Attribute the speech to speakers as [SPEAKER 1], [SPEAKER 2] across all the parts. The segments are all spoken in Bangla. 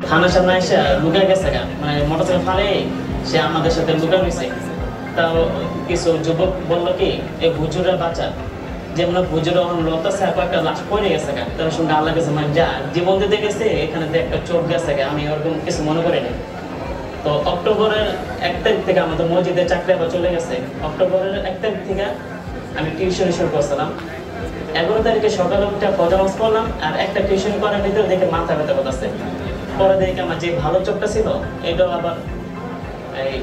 [SPEAKER 1] থানার সামনে এসে লুকায় গেছে গা, মানে মোটরসাইকেল ফালে সে আমাদের সাথে লুকায় রয়েছে। তাও কিছু যুবক বললো কি এই হুজুরের বাচ্চা যেমন হুজুর লতাছে কয়েকটা লাশ পড়ে গেছে গা, তার সঙ্গে আল্লাহ গেছে মানে যা জীবন দিতে গেছে এখানে একটা চোখ গেছে গা, আমি ওরকম কিছু মনে করিনি। তো অক্টোবরের 1 তারিখ থেকে আমাদের মসজিদে চাকরি আবার চলে গেছে। অক্টোবরের 1 তারিখ থেকে আমি টিউশন শুরু করছিলাম। 11 তারিখে সকালে উঠে ফজর নামাজ পড়লাম, আর একটা টিউশন করার ভিতরে দেখে মাথা ব্যথা করতেছে। পরে দেখে আমার যে ভালো চোখটা ছিল এটাও আবার এই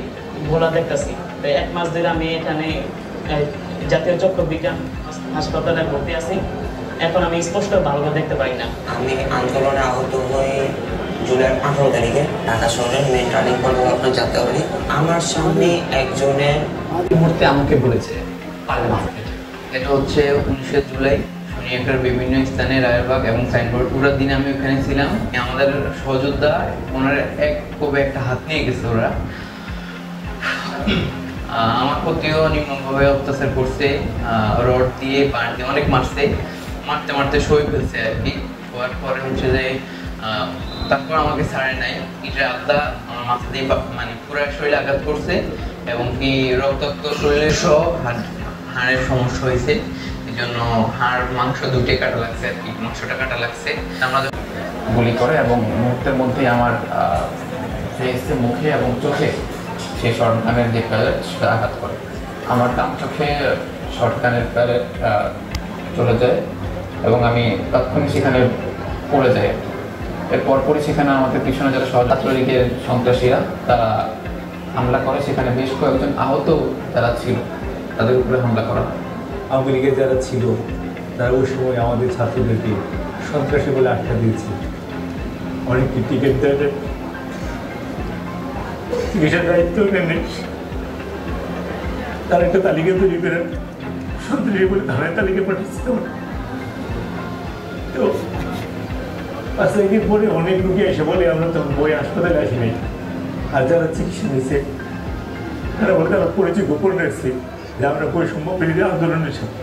[SPEAKER 1] ভোলা দেখতেছি। তো 1 মাস ধরে আমি এখানে জাতীয় চক্ষু বিজ্ঞান হাসপাতালে ভর্তি আছি। এখন আমি স্পষ্ট ভালো দেখতে পাই না।
[SPEAKER 2] আমি আন্দোলনে আহত হই জুলাই 18 তারিখে ঢাকা শহরের মেন টার্নিং পয়েন্ট আপনার যাত্রাবাড়ি। আমার সামনে একজনের
[SPEAKER 3] মুহূর্তে আমাকে বলেছে এটা হচ্ছে 19 জুলাই শনিয়াকার বিভিন্ন স্থানে রায়েরবাগ এবং সাইনবোর্ড। পুরো দিন আমি ওখানে ছিলাম। আমাদের সহযোদ্ধা ওনার কবে একটা হাত নিয়ে গেছে ওরা। আমার প্রতিও নিম্নভাবে অত্যাচার করছে, রড দিয়ে বাঁশ দিয়ে অনেক মারছে, মারতে মারতে সই ফেলছে আর কি। হওয়ার পরে হচ্ছে যে তারপর আমাকে ছাড়ে নাই, ইটের আড্ডা আমার মাথা দিয়ে মানে পুরো শরীরে আঘাত করছে এবং কি রক্তাক্ত শরীরে সহ হাড়ের সমস্যা হয়েছে। এই জন্য হাড় মাংস দুটোই কাটা লাগছে আর কি, মাংসটা কাটা লাগছে। আমাদের
[SPEAKER 4] গুলি করে এবং মুহূর্তের মধ্যে আমার ফেসে, মুখে এবং চোখে সেই শর্টগানের যে প্যালেট সেটা আঘাত করে। আমার ডান চোখে শর্টগানের প্যালেট চলে যায় এবং আমি তৎক্ষণিক সেখানে পড়ে যাই। এর পরপরই সেখানে আমাদের পিছনে যারা ছাত্রলীগের সন্ত্রাসীরা তারা হামলা করে। সেখানে বেশ কয়েকজন আহত যারা ছিল তাদের উপরে হামলা করা হয়।
[SPEAKER 5] আওয়ামী লীগের যারা ছিল তারা ওই সময় আমাদের ছাত্রদেরকে সন্ত্রাসী বলে আখ্যা দিয়েছে। অনেকটি টিকিট দেয়, চিকিৎসার দায়িত্ব নেন। তার একটা তালিকা তৈরি করে সন্ত্রাসী বলে ধানের তালিকা পাঠিয়েছে। তো 5 তারিখের পরে অনেক রুগী এসে বলে আমরা তখন বই হাসপাতালে আসি নাই, আর যারা চিকিৎসা নিয়েছে তারা বলে তারা পরিচয় গোপন রাখছে যে আমরা বৈষম্য বিরোধী আন্দোলনের সাথে